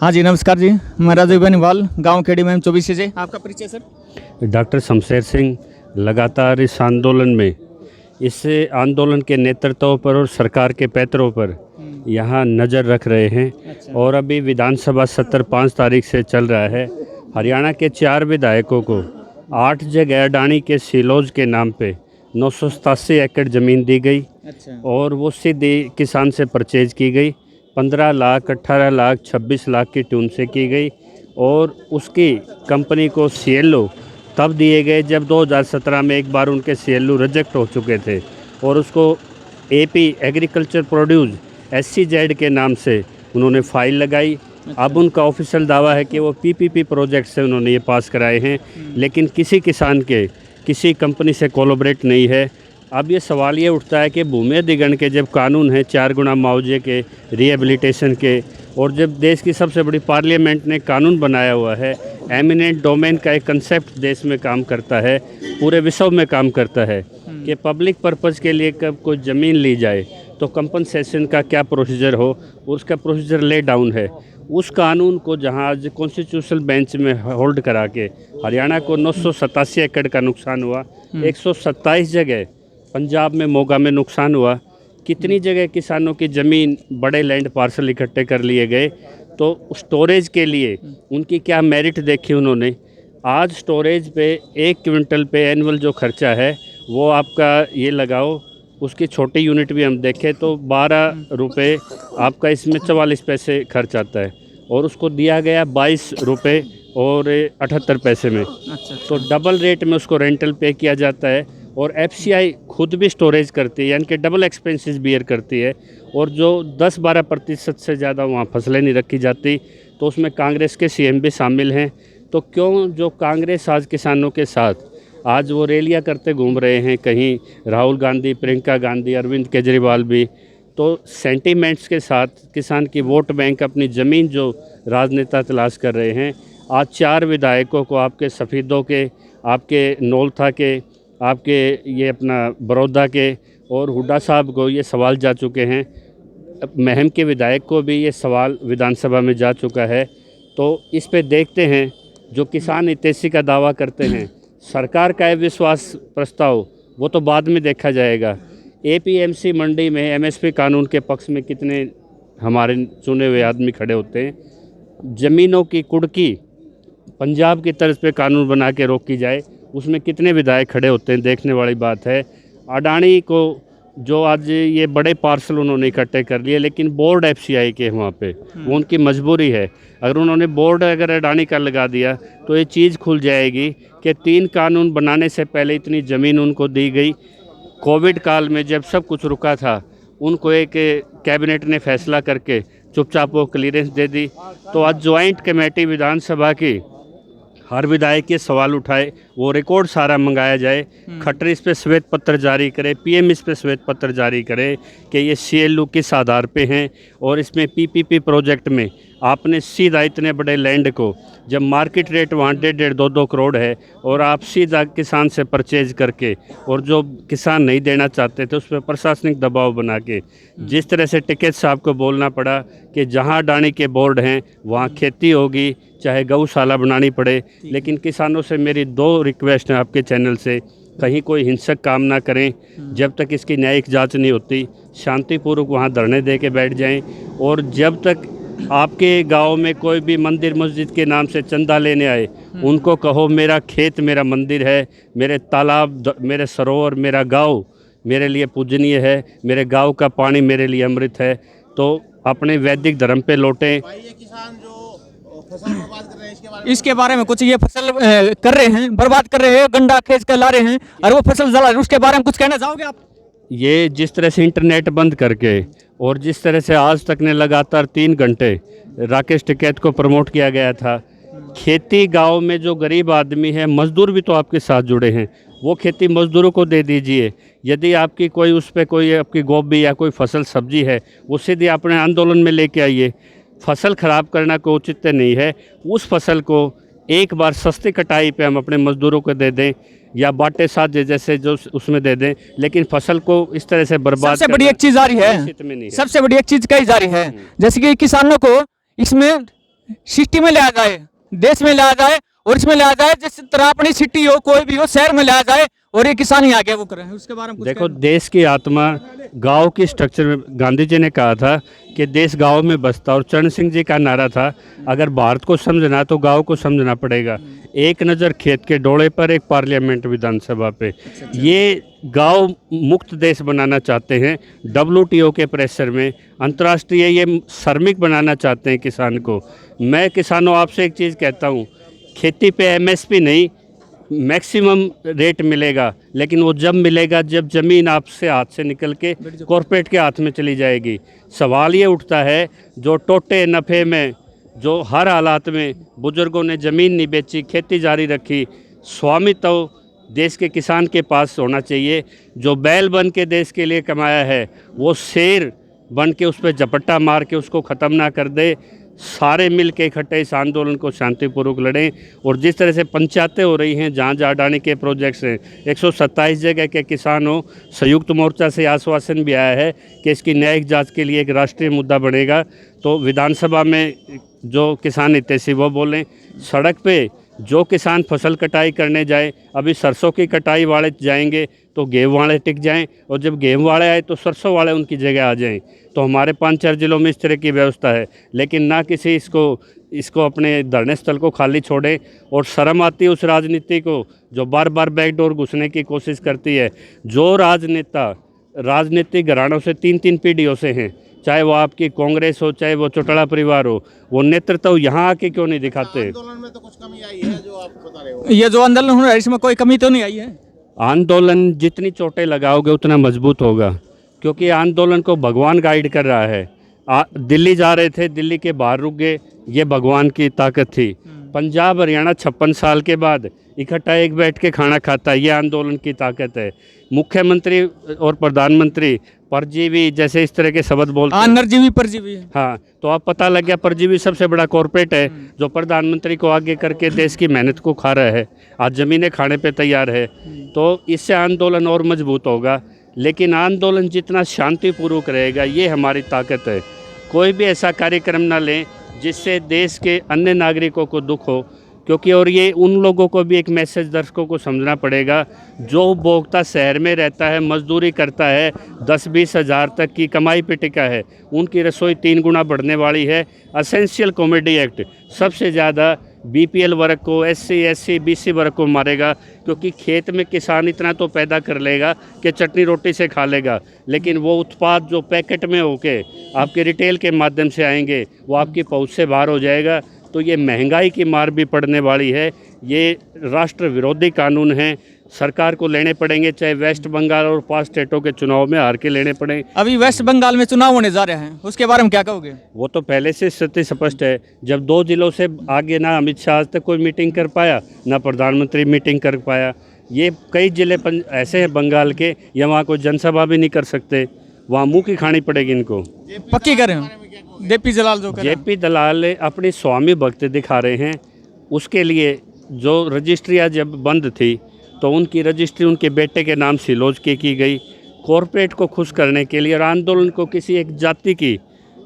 हाँ जी, नमस्कार जी। मैं राजीव बेनीवाल, गांव खेड़ी में 24 से। आपका परिचय सर? डॉक्टर शमशेर सिंह लगातार इस आंदोलन में, इस आंदोलन के नेतृत्व पर और सरकार के पैतरों पर यहाँ नज़र रख रहे हैं। अच्छा। और अभी विधानसभा सत्र 5 तारीख से चल रहा है। हरियाणा के 4 विधायकों को 8 जगह अडानी के सिलोज के नाम पे 987 एकड़ ज़मीन दी गई। अच्छा। और वो सीधे किसान से परचेज की गई। 15 लाख, 18 लाख, 26 लाख की ट्यून से की गई। और उसकी कंपनी को सीएलओ तब दिए गए जब 2017 में एक बार उनके सीएलओ रिजेक्ट हो चुके थे। और उसको एपी एग्रीकल्चर प्रोड्यूस एससीजेड के नाम से उन्होंने फाइल लगाई। अब उनका ऑफिशियल दावा है कि वो पीपीपी प्रोजेक्ट से उन्होंने ये पास कराए हैं, लेकिन किसी किसान के किसी कंपनी से कोलैबोरेट नहीं है। अब ये सवाल ये उठता है कि भूमि अधिग्रहण के जब कानून है 4 गुना मुआवजे के, रिहेबिलिटेशन के, और जब देश की सबसे बड़ी पार्लियामेंट ने कानून बनाया हुआ है, एमिनेंट डोमेन का एक कंसेप्ट देश में काम करता है, पूरे विश्व में काम करता है कि पब्लिक पर्पज़ के लिए कब कोई ज़मीन ली जाए तो कंपनसेशन का क्या प्रोसीजर हो, उसका प्रोसीजर ले डाउन है। उस कानून को जहां आज कॉन्स्टिट्यूशनल बेंच में होल्ड करा के हरियाणा को 987 एकड़ का नुकसान हुआ। 127 जगह पंजाब में, मोगा में नुकसान हुआ। कितनी जगह किसानों की ज़मीन, बड़े लैंड पार्सल इकट्ठे कर लिए गए। तो स्टोरेज के लिए उनकी क्या मेरिट देखी उन्होंने। आज स्टोरेज पे 1 क्विंटल पे एनुअल जो खर्चा है वो आपका ये लगाओ, उसकी छोटी यूनिट भी हम देखें तो 12 रुपये आपका इसमें 44 पैसे खर्च आता है, और उसको दिया गया 22 रुपये और 78 पैसे में। अच्छा। तो डबल रेट में उसको रेंटल पे किया जाता है। और एफसीआई खुद भी स्टोरेज करती है, यानी कि डबल एक्सपेंसेस बियर करती है। और जो 10-12% से ज़्यादा वहाँ फसलें नहीं रखी जाती। तो उसमें कांग्रेस के सीएम भी शामिल हैं। तो क्यों जो कांग्रेस आज किसानों के साथ आज वो रैलियां करते घूम रहे हैं, कहीं राहुल गांधी, प्रियंका गांधी, अरविंद केजरीवाल भी, तो सेंटीमेंट्स के साथ किसान की वोट बैंक, अपनी ज़मीन जो राजनेता तलाश कर रहे हैं। आज 4 विधायकों को आपके सफ़ीदों के, आपके नौलथा के, आपके ये अपना बड़ौदा के और हुड्डा साहब को ये सवाल जा चुके हैं। महम के विधायक को भी ये सवाल विधानसभा में जा चुका है। तो इस पे देखते हैं, जो किसान हितैषी का दावा करते हैं, सरकार का विश्वास प्रस्ताव वो तो बाद में देखा जाएगा। एपीएमसी मंडी में एमएसपी कानून के पक्ष में कितने हमारे चुने हुए आदमी खड़े होते हैं। ज़मीनों की कुड़की पंजाब की तर्ज पे कानून बना के रोकी जाए, उसमें कितने विधायक खड़े होते हैं, देखने वाली बात है। अडानी को जो आज ये बड़े पार्सल उन्होंने इकट्ठे कर लिए, लेकिन बोर्ड एफसीआई के वहाँ पे, वो उनकी मजबूरी है। अगर उन्होंने बोर्ड अगर अडानी का लगा दिया तो ये चीज़ खुल जाएगी कि 3 कानून बनाने से पहले इतनी ज़मीन उनको दी गई। कोविड काल में जब सब कुछ रुका था, उनको एक कैबिनेट ने फैसला करके चुपचाप वो क्लियरेंस दे दी। तो आज ज्वाइंट कमेटी विधानसभा की, हर विधायक ये सवाल उठाए, वो रिकॉर्ड सारा मंगाया जाए। खट्टर इस पे श्वेत पत्र जारी करे, पीएम इस पे श्वेत पत्र जारी करे कि ये सीएलओ किस आधार पे हैं। और इसमें पीपीपी प्रोजेक्ट में आपने सीधा इतने बड़े लैंड को, जब मार्केट रेट वहाँ 1.5-2 करोड़ है, और आप सीधा किसान से परचेज करके, और जो किसान नहीं देना चाहते थे उस पर प्रशासनिक दबाव बना के, जिस तरह से टिकैत साहब को बोलना पड़ा कि जहाँ अडानी के बोर्ड हैं वहाँ खेती होगी, चाहे गौशाला बनानी पड़े। लेकिन किसानों से मेरी 2 रिक्वेस्ट हैं आपके चैनल से, कहीं कोई हिंसक काम ना करें। जब तक इसकी न्यायिक जांच नहीं होती, शांतिपूर्वक वहाँ धरने दे के बैठ जाएं। और जब तक आपके गांव में कोई भी मंदिर मस्जिद के नाम से चंदा लेने आए, उनको कहो मेरा खेत मेरा मंदिर है, मेरे तालाब, मेरे सरोवर, मेरा गाँव मेरे लिए पूजनीय है, मेरे गाँव का पानी मेरे लिए अमृत है। तो अपने वैदिक धर्म पे लौटें। इसके बारे में कुछ, ये फसल कर रहे हैं, बर्बाद कर रहे हैं, गंडा खींच कर ला रहे हैं और वो फसल जला रहे हैं, उसके बारे में कुछ कहना चाहोगे आप? ये जिस तरह से इंटरनेट बंद करके, और जिस तरह से आज तक ने लगातार 3 घंटे राकेश टिकैत को प्रमोट किया गया था, खेती गांव में जो गरीब आदमी है, मजदूर भी तो आपके साथ जुड़े हैं, वो खेती मजदूरों को दे दीजिए। यदि आपकी कोई उस पर कोई आपकी गोभी या कोई फसल सब्जी है, वो सीधे अपने आंदोलन में लेके आइए। फसल ख़राब करना कोई उचित नहीं है। उस फसल को एक बार सस्ती कटाई पे हम अपने मजदूरों को दे दें, या बाटे साझे जैसे जो उसमें दे दें, लेकिन फसल को इस तरह से बर्बाद सबसे बड़ी एक चीज़ आ रही है, सबसे बड़ी एक चीज़ कही जा रही है, जैसे कि किसानों को इसमें सिटी में लाया जाए, देश में लाया जाए और इसमें लाया जाए जिस तरह अपनी सिटी हो कोई भी हो शहर में लाया जाए और ये किसान ही आगे वो करें, उसके बारे में कुछ देखो, देश की आत्मा गांव की स्ट्रक्चर में, गांधी जी ने कहा था कि देश गांव में बसता, और चरण सिंह जी का नारा था, अगर भारत को समझना तो गांव को समझना पड़ेगा। एक नज़र खेत के डोले पर, एक पार्लियामेंट विधानसभा पे। ये गांव मुक्त देश बनाना चाहते हैं, WTO के प्रेशर में, अंतर्राष्ट्रीय ये श्रमिक बनाना चाहते हैं किसान को। मैं किसानों आपसे एक चीज़ कहता हूँ, खेती पे MSP नहीं, मैक्सिमम रेट मिलेगा, लेकिन वो जब मिलेगा जब ज़मीन आपसे हाथ से निकल के कॉरपोरेट के हाथ में चली जाएगी। सवाल ये उठता है, जो टोटे नफ़े में, जो हर हालात में बुज़ुर्गों ने ज़मीन नहीं बेची, खेती जारी रखी, स्वामित्व देश के किसान के पास होना चाहिए। जो बैल बन के देश के लिए कमाया है वो शेर बन के उस पर झपट्टा मार के उसको ख़त्म ना कर दे। सारे मिल के इकट्ठे इस आंदोलन को शांतिपूर्वक लड़ें। और जिस तरह से पंचायतें हो रही हैं, जहाँ जहाँ अडानी के प्रोजेक्ट्स हैं, 127 जगह के किसानों, संयुक्त मोर्चा से आश्वासन भी आया है कि इसकी न्यायिक जांच के लिए एक राष्ट्रीय मुद्दा बनेगा। तो विधानसभा में जो किसान हितैषी वो बोलें, सड़क पे जो किसान फसल कटाई करने जाए, अभी सरसों की कटाई वाले जाएंगे तो गेहूँ वाले टिक जाएं, और जब गेहूँ वाले आए तो सरसों वाले उनकी जगह आ जाएं। तो हमारे 5-4 जिलों में इस तरह की व्यवस्था है, लेकिन ना किसी इसको अपने धरने स्थल को खाली छोड़ें। और शर्म आती है उस राजनीति को जो बार बार बैकडोर घुसने की कोशिश करती है। जो राजनेता राजनीतिक घरानों से 3-3 पीढ़ियों से हैं, चाहे वो आपकी कांग्रेस हो, चाहे वो चौटाला परिवार हो, वो नेतृत्व यहाँ आके क्यों नहीं दिखाते? आंदोलन में तो कुछ कमी आई है जो आप बता रहे हो। ये जो आंदोलन हो रहा है इसमें कोई कमी तो नहीं आई है? आंदोलन जितनी चोटें लगाओगे उतना मजबूत होगा, क्योंकि आंदोलन को भगवान गाइड कर रहा है। दिल्ली जा रहे थे, दिल्ली के बाहर रुक गए, ये भगवान की ताकत थी। पंजाब हरियाणा 56 साल के बाद इकट्ठा एक बैठ के खाना खाता है, ये आंदोलन की ताकत है। मुख्यमंत्री और प्रधानमंत्री परजीवी जैसे इस तरह के शब्द बोलते हैं, नरजीवी परजीवी। हाँ, तो अब पता लग गया परजीवी सबसे बड़ा कॉरपोरेट है जो प्रधानमंत्री को आगे करके देश की मेहनत को खा रहा है, आज ज़मीनें खाने पे तैयार है। तो इससे आंदोलन और मजबूत होगा। लेकिन आंदोलन जितना शांतिपूर्वक रहेगा, ये हमारी ताकत है। कोई भी ऐसा कार्यक्रम ना लें जिससे देश के अन्य नागरिकों को दुख हो, क्योंकि और ये उन लोगों को भी एक मैसेज दर्शकों को समझना पड़ेगा जो उपभोक्ता शहर में रहता है, मजदूरी करता है, 10-20 हज़ार तक की कमाई पे टिका है, उनकी रसोई 3 गुना बढ़ने वाली है। एसेंशियल कॉमोडिटी एक्ट सबसे ज़्यादा BPL वर्ग को, SC, SC, BC वर्ग को मारेगा, क्योंकि खेत में किसान इतना तो पैदा कर लेगा कि चटनी रोटी से खा लेगा, लेकिन वो उत्पाद जो पैकेट में होके आपके रिटेल के माध्यम से आएंगे वो आपकी पहुंच से बाहर हो जाएगा। तो ये महंगाई की मार भी पड़ने वाली है। ये राष्ट्र विरोधी कानून हैं, सरकार को लेने पड़ेंगे, चाहे वेस्ट बंगाल और 5 स्टेटों के चुनाव में हार के लेने पड़े। अभी वेस्ट बंगाल में चुनाव होने जा रहे हैं, उसके बारे में क्या कहोगे? वो तो पहले से स्थिति स्पष्ट है। जब 2 जिलों से आगे ना अमित शाह आज तक कोई मीटिंग कर पाया, ना प्रधानमंत्री मीटिंग कर पाया। ये कई जिले ऐसे हैं बंगाल के, या वहाँ कोई जनसभा भी नहीं कर सकते, वहाँ मुँह की खानी पड़ेगी इनको। पक्की करें JP दलाल जो JP दलाल अपनी स्वामी भक्ति दिखा रहे हैं। उसके लिए जो रजिस्ट्रियाँ जब बंद थी तो उनकी रजिस्ट्री उनके बेटे के नाम सिलोज की गई, कॉरपोरेट को खुश करने के लिए और आंदोलन को किसी एक जाति की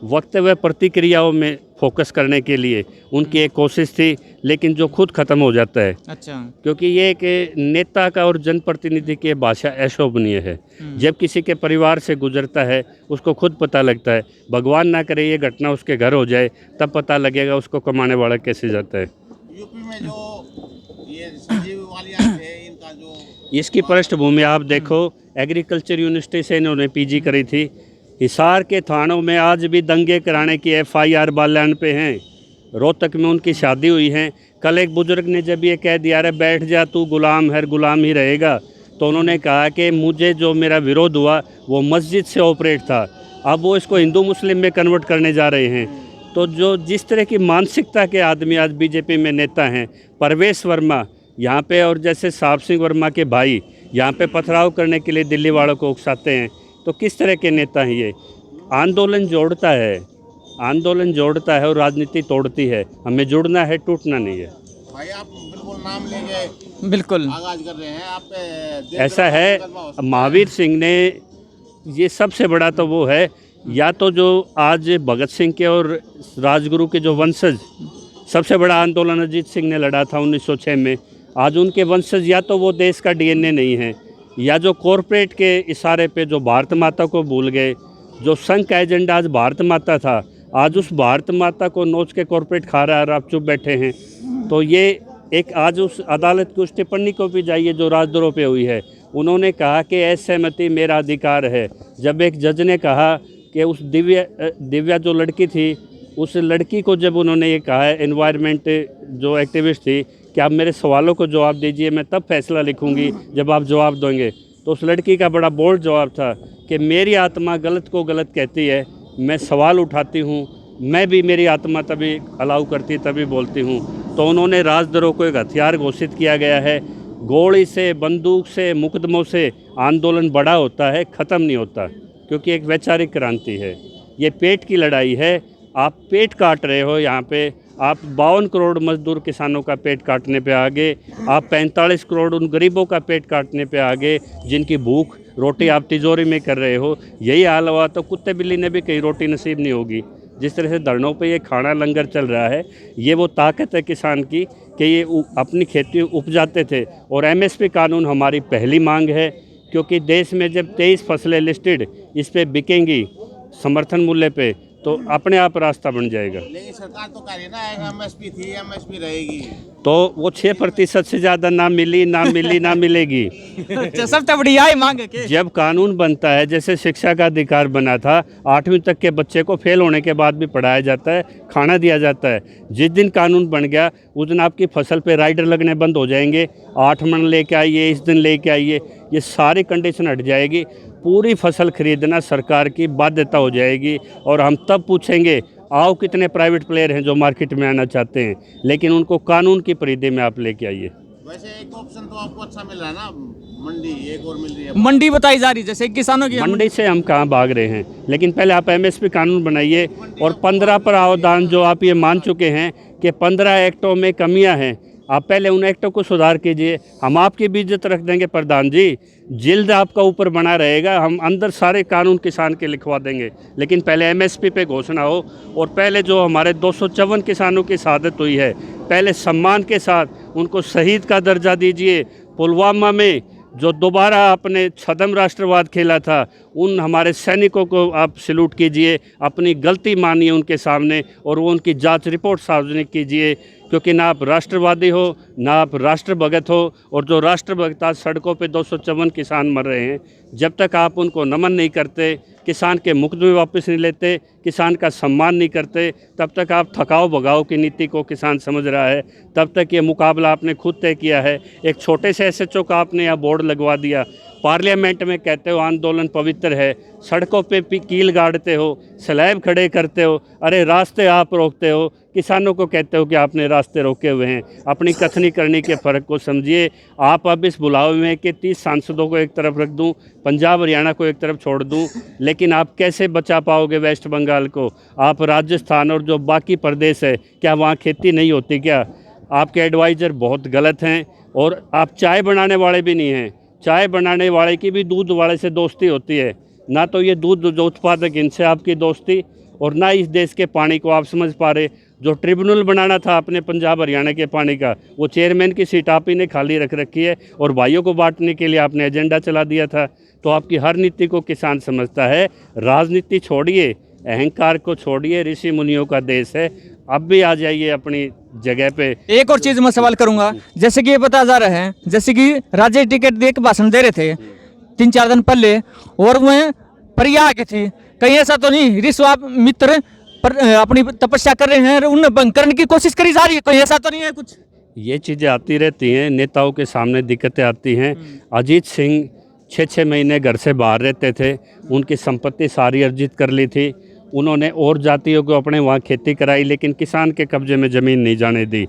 वक्तव्य प्रतिक्रियाओं में फोकस करने के लिए उनकी एक कोशिश थी, लेकिन जो खुद ख़त्म हो जाता है। अच्छा, क्योंकि ये एक नेता का और जनप्रतिनिधि की भाषा अशोभनीय है। जब किसी के परिवार से गुजरता है उसको खुद पता लगता है। भगवान ना करे ये घटना उसके घर हो जाए, तब पता लगेगा उसको कमाने वाला कैसे जाता है। यूपी में जो ये संजीव वालिया थे, इनका जो इसकी पृष्ठभूमि आप देखो, एग्रीकल्चर यूनिवर्सिटी से इन्होंने PG करी थी। हिसार के थानों में आज भी दंगे कराने की FIR बाल्यान पे हैं। रोहतक में उनकी शादी हुई है। कल एक बुजुर्ग ने जब ये कह दिया रे बैठ जा तू गुलाम है, गुलाम ही रहेगा, तो उन्होंने कहा कि मुझे जो मेरा विरोध हुआ वो मस्जिद से ऑपरेट था, अब वो इसको हिंदू मुस्लिम में कन्वर्ट करने जा रहे हैं। तो जो जिस तरह की मानसिकता के आदमी आज BJP में नेता हैं, परवेश वर्मा यहाँ पे, और जैसे साहब सिंह वर्मा के भाई यहाँ पे पथराव करने के लिए दिल्ली वालों को उकसाते हैं, तो किस तरह के नेता हैं ये? आंदोलन जोड़ता है, आंदोलन जोड़ता है और राजनीति तोड़ती है। हमें जुड़ना है, टूटना नहीं है। भाई आप बिल्कुल नाम लेंगे, बिल्कुल आगाज कर रहे हैं आप। ऐसा है, महावीर सिंह ने ये सबसे बड़ा तो वो है या तो जो आज भगत सिंह के और राजगुरु के जो वंशज, सबसे बड़ा आंदोलन अजीत सिंह ने लड़ा था 1906 में, आज उनके वंशज या तो वो देश का डीएनए नहीं है, या जो कॉरपोरेट के इशारे पे जो भारत माता को भूल गए, जो संघ का एजेंडा आज भारत माता था, आज उस भारत माता को नोच के कॉरपोरेट खा रहा है और आप चुप बैठे हैं। तो ये एक आज उस अदालत की उस टिप्पणी को भी जाइए जो राजद्रोह पे हुई है। उन्होंने कहा कि असहमति मेरा अधिकार है। जब एक जज ने कहा कि उस दिव्या जो लड़की थी, उस लड़की को जब उन्होंने ये कहा है, एनवायरनमेंट जो एक्टिविस्ट थी, कि आप मेरे सवालों को जवाब दीजिए, मैं तब फैसला लिखूंगी जब आप जवाब देंगे, तो उस लड़की का बड़ा बोल्ड जवाब था कि मेरी आत्मा गलत को गलत कहती है, मैं सवाल उठाती हूँ, मैं भी, मेरी आत्मा तभी अलाउ करती है, तभी बोलती हूँ। तो उन्होंने राजद्रोह को एक हथियार घोषित किया गया है। गोली से, बंदूक से, मुकदमों से आंदोलन बड़ा होता है, ख़त्म नहीं होता, क्योंकि एक वैचारिक क्रांति है। ये पेट की लड़ाई है। आप पेट काट रहे हो यहाँ पे, आप 52 करोड़ मजदूर किसानों का पेट काटने पे आगे, आप 45 करोड़ उन गरीबों का पेट काटने पे आगे जिनकी भूख रोटी आप तिजोरी में कर रहे हो। यही हाल हुआ तो कुत्ते बिल्ली ने भी कहीं रोटी नसीब नहीं होगी। जिस तरह से धरनों पे ये खाना लंगर चल रहा है, ये वो ताकत है किसान की कि ये अपनी खेती उपजाते थे। और एमएसपी कानून हमारी पहली मांग है, क्योंकि देश में जब 23 फसलें लिस्टेड इस पे बिकेंगी समर्थन मूल्य पे, तो अपने आप रास्ता बन जाएगा। लेकिन सरकार तो कह रही है ना एमएसपी थी, एमएसपी रहेगी, तो वो 6% से ज़्यादा ना मिली, ना मिलेगी। अच्छा, सबसे बड़ी यही मांग है कि जब कानून बनता है, जैसे शिक्षा का अधिकार बना था, 8वीं तक के बच्चे को फेल होने के बाद भी पढ़ाया जाता है, खाना दिया जाता है। जिस दिन कानून बन गया उस दिन आपकी फसल पे राइडर लगने बंद हो जाएंगे। 8 मन लेके आइए, इस दिन लेके आइए, ये सारी कंडीशन हट जाएगी। पूरी फसल खरीदना सरकार की बाध्यता हो जाएगी। और हम तब पूछेंगे, आओ कितने प्राइवेट प्लेयर हैं जो मार्केट में आना चाहते हैं, लेकिन उनको कानून की परिधि में आप लेके आइए। वैसे एक ऑप्शन तो आपको अच्छा मिल रहा है ना, मंडी एक और मिल रही है। मंडी बताई जा रही है, जैसे किसानों की मंडी से हम कहाँ भाग रहे हैं, लेकिन पहले आप एमएसपी कानून बनाइए। और 15 प्रावधान जो आप ये मान चुके हैं कि 15 एक्टों में कमियां हैं, आप पहले उन एक्टों को सुधार कीजिए। हम आपकी भी इज्जत रख देंगे प्रधान जी, जिल्द आपका ऊपर बना रहेगा, हम अंदर सारे कानून किसान के लिखवा देंगे। लेकिन पहले एमएसपी पे घोषणा हो, और पहले जो हमारे 254 किसानों की शहादत हुई है, पहले सम्मान के साथ उनको शहीद का दर्जा दीजिए। पुलवामा में जो दोबारा आपने छद्म राष्ट्रवाद खेला था, उन हमारे सैनिकों को आप सैल्यूट कीजिए, अपनी गलती मानिए उनके सामने, और वो उनकी जांच रिपोर्ट सार्वजनिक कीजिए। क्योंकि ना आप राष्ट्रवादी हो, ना आप राष्ट्रभगत हो, और जो राष्ट्रभगत आज सड़कों पे 254 किसान मर रहे हैं, जब तक आप उनको नमन नहीं करते, किसान के मुकदमे वापस नहीं लेते, किसान का सम्मान नहीं करते, तब तक आप थकाओ भगाओ की नीति को किसान समझ रहा है। तब तक ये मुकाबला आपने खुद तय किया है। एक छोटे से एसएचओ का आपने यहाँ बोर्ड लगवा दिया, पार्लियामेंट में कहते हो आंदोलन पवित्र है, सड़कों पे कील गाड़ते हो, स्लैब खड़े करते हो, अरे रास्ते आप रोकते हो, किसानों को कहते हो कि आपने रास्ते रोके हुए हैं। अपनी कथनी करने के फ़र्क को समझिए। आप अब इस बुलावे में कि 30 सांसदों को एक तरफ रख दूं, पंजाब हरियाणा को एक तरफ छोड़ दूं, लेकिन आप कैसे बचा पाओगे वेस्ट बंगाल को? आप राजस्थान और जो बाकी प्रदेश है, क्या वहाँ खेती नहीं होती क्या? आपके एडवाइज़र बहुत गलत हैं। और आप चाय बनाने वाले भी नहीं हैं। चाय बनाने वाले की भी दूध वाले से दोस्ती होती है, ना तो ये दूध जो उत्पादक इनसे आपकी दोस्ती, और ना इस देश के पानी को आप समझ पा रहे। जो ट्रिब्यूनल बनाना था अपने पंजाब हरियाणा के पानी का, वो चेयरमैन की सीट आप ही ने खाली रख रखी है, और भाइयों को बांटने के लिए आपने एजेंडा चला दिया था। तो आपकी हर नीति को किसान समझता है। राजनीति छोड़िए, अहंकार को छोड़िए, ऋषि मुनियों का देश है। अब भी आ जाइए अपनी जगह पे। एक और चीज़ मैं सवाल करूंगा, जैसे कि ये बता जा रहे हैं, जैसे कि राज्य टिकट दे के भाषण दे रहे थे 3-4 दिन पहले, और वह परिया के थे, कहीं ऐसा तो नहीं ऋषि मित्र पर अपनी तपस्या कर रहे हैं, उन्हें भंग करने की कोशिश करी जा रही है, कोई ऐसा तो नहीं है कुछ? ये चीज़ें आती रहती हैं, नेताओं के सामने दिक्कतें आती हैं। अजीत सिंह 6-6 महीने घर से बाहर रहते थे, उनकी संपत्ति सारी अर्जित कर ली थी। उन्होंने और जातियों को अपने वहाँ खेती कराई, लेकिन किसान के कब्जे में ज़मीन नहीं जाने दी।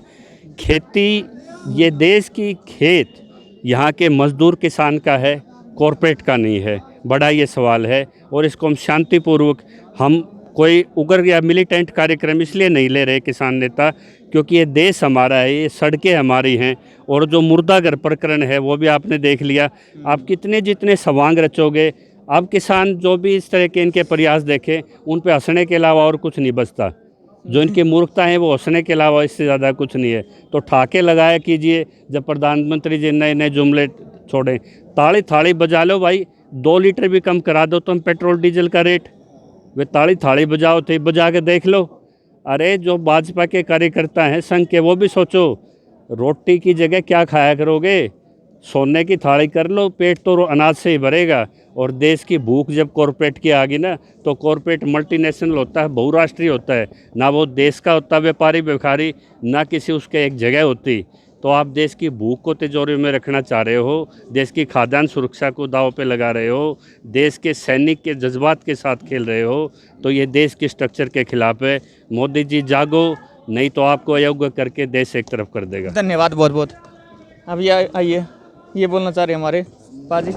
खेती, ये देश की खेत यहाँ के मजदूर किसान का है, कॉरपोरेट का नहीं है। बड़ा ये सवाल है, और इसको हम शांतिपूर्वक, हम कोई उग्र या मिलिटेंट कार्यक्रम इसलिए नहीं ले रहे किसान नेता, क्योंकि ये देश हमारा है, ये सड़कें हमारी हैं। और जो मुर्दाघर प्रकरण है वो भी आपने देख लिया। आप कितने जितने सवांग रचोगे, अब किसान जो भी इस तरह के इनके प्रयास देखें, उन पे हंसने के अलावा और कुछ नहीं बचता। जो इनकी मूर्खता है वो हंसने के अलावा इससे ज़्यादा कुछ नहीं है। तो ठाके लगाया कीजिए। जब प्रधानमंत्री जी नए नए जुमले छोड़ें, ताली थाली बजा लो भाई, 2 लीटर भी कम करा दो तुम पेट्रोल डीजल का रेट। वे ताली थाली बजाओ थे, बजा के देख लो। अरे जो भाजपा के कार्यकर्ता हैं संघ के, वो भी सोचो, रोटी की जगह क्या खाया करोगे? सोने की थाली कर लो, पेट तो अनाज से ही भरेगा। और देश की भूख जब कॉरपोरेट की आ गई ना, तो कॉरपोरेट मल्टीनेशनल होता है, बहुराष्ट्रीय होता है, ना वो देश का होता व्यापारी भिखारी, ना किसी उसके एक जगह होती। तो आप देश की भूख को तिजोरी में रखना चाह रहे हो, देश की खाद्यान्न सुरक्षा को दांव पे लगा रहे हो, देश के सैनिक के जज्बात के साथ खेल रहे हो, तो ये देश के स्ट्रक्चर के खिलाफ है। मोदी जी जागो, नहीं तो आपको अयोग्य करके देश एक तरफ कर देगा। धन्यवाद बहुत बहुत। अब ये आइए, ये बोलना चाह रहे हैं हमारे पाजी।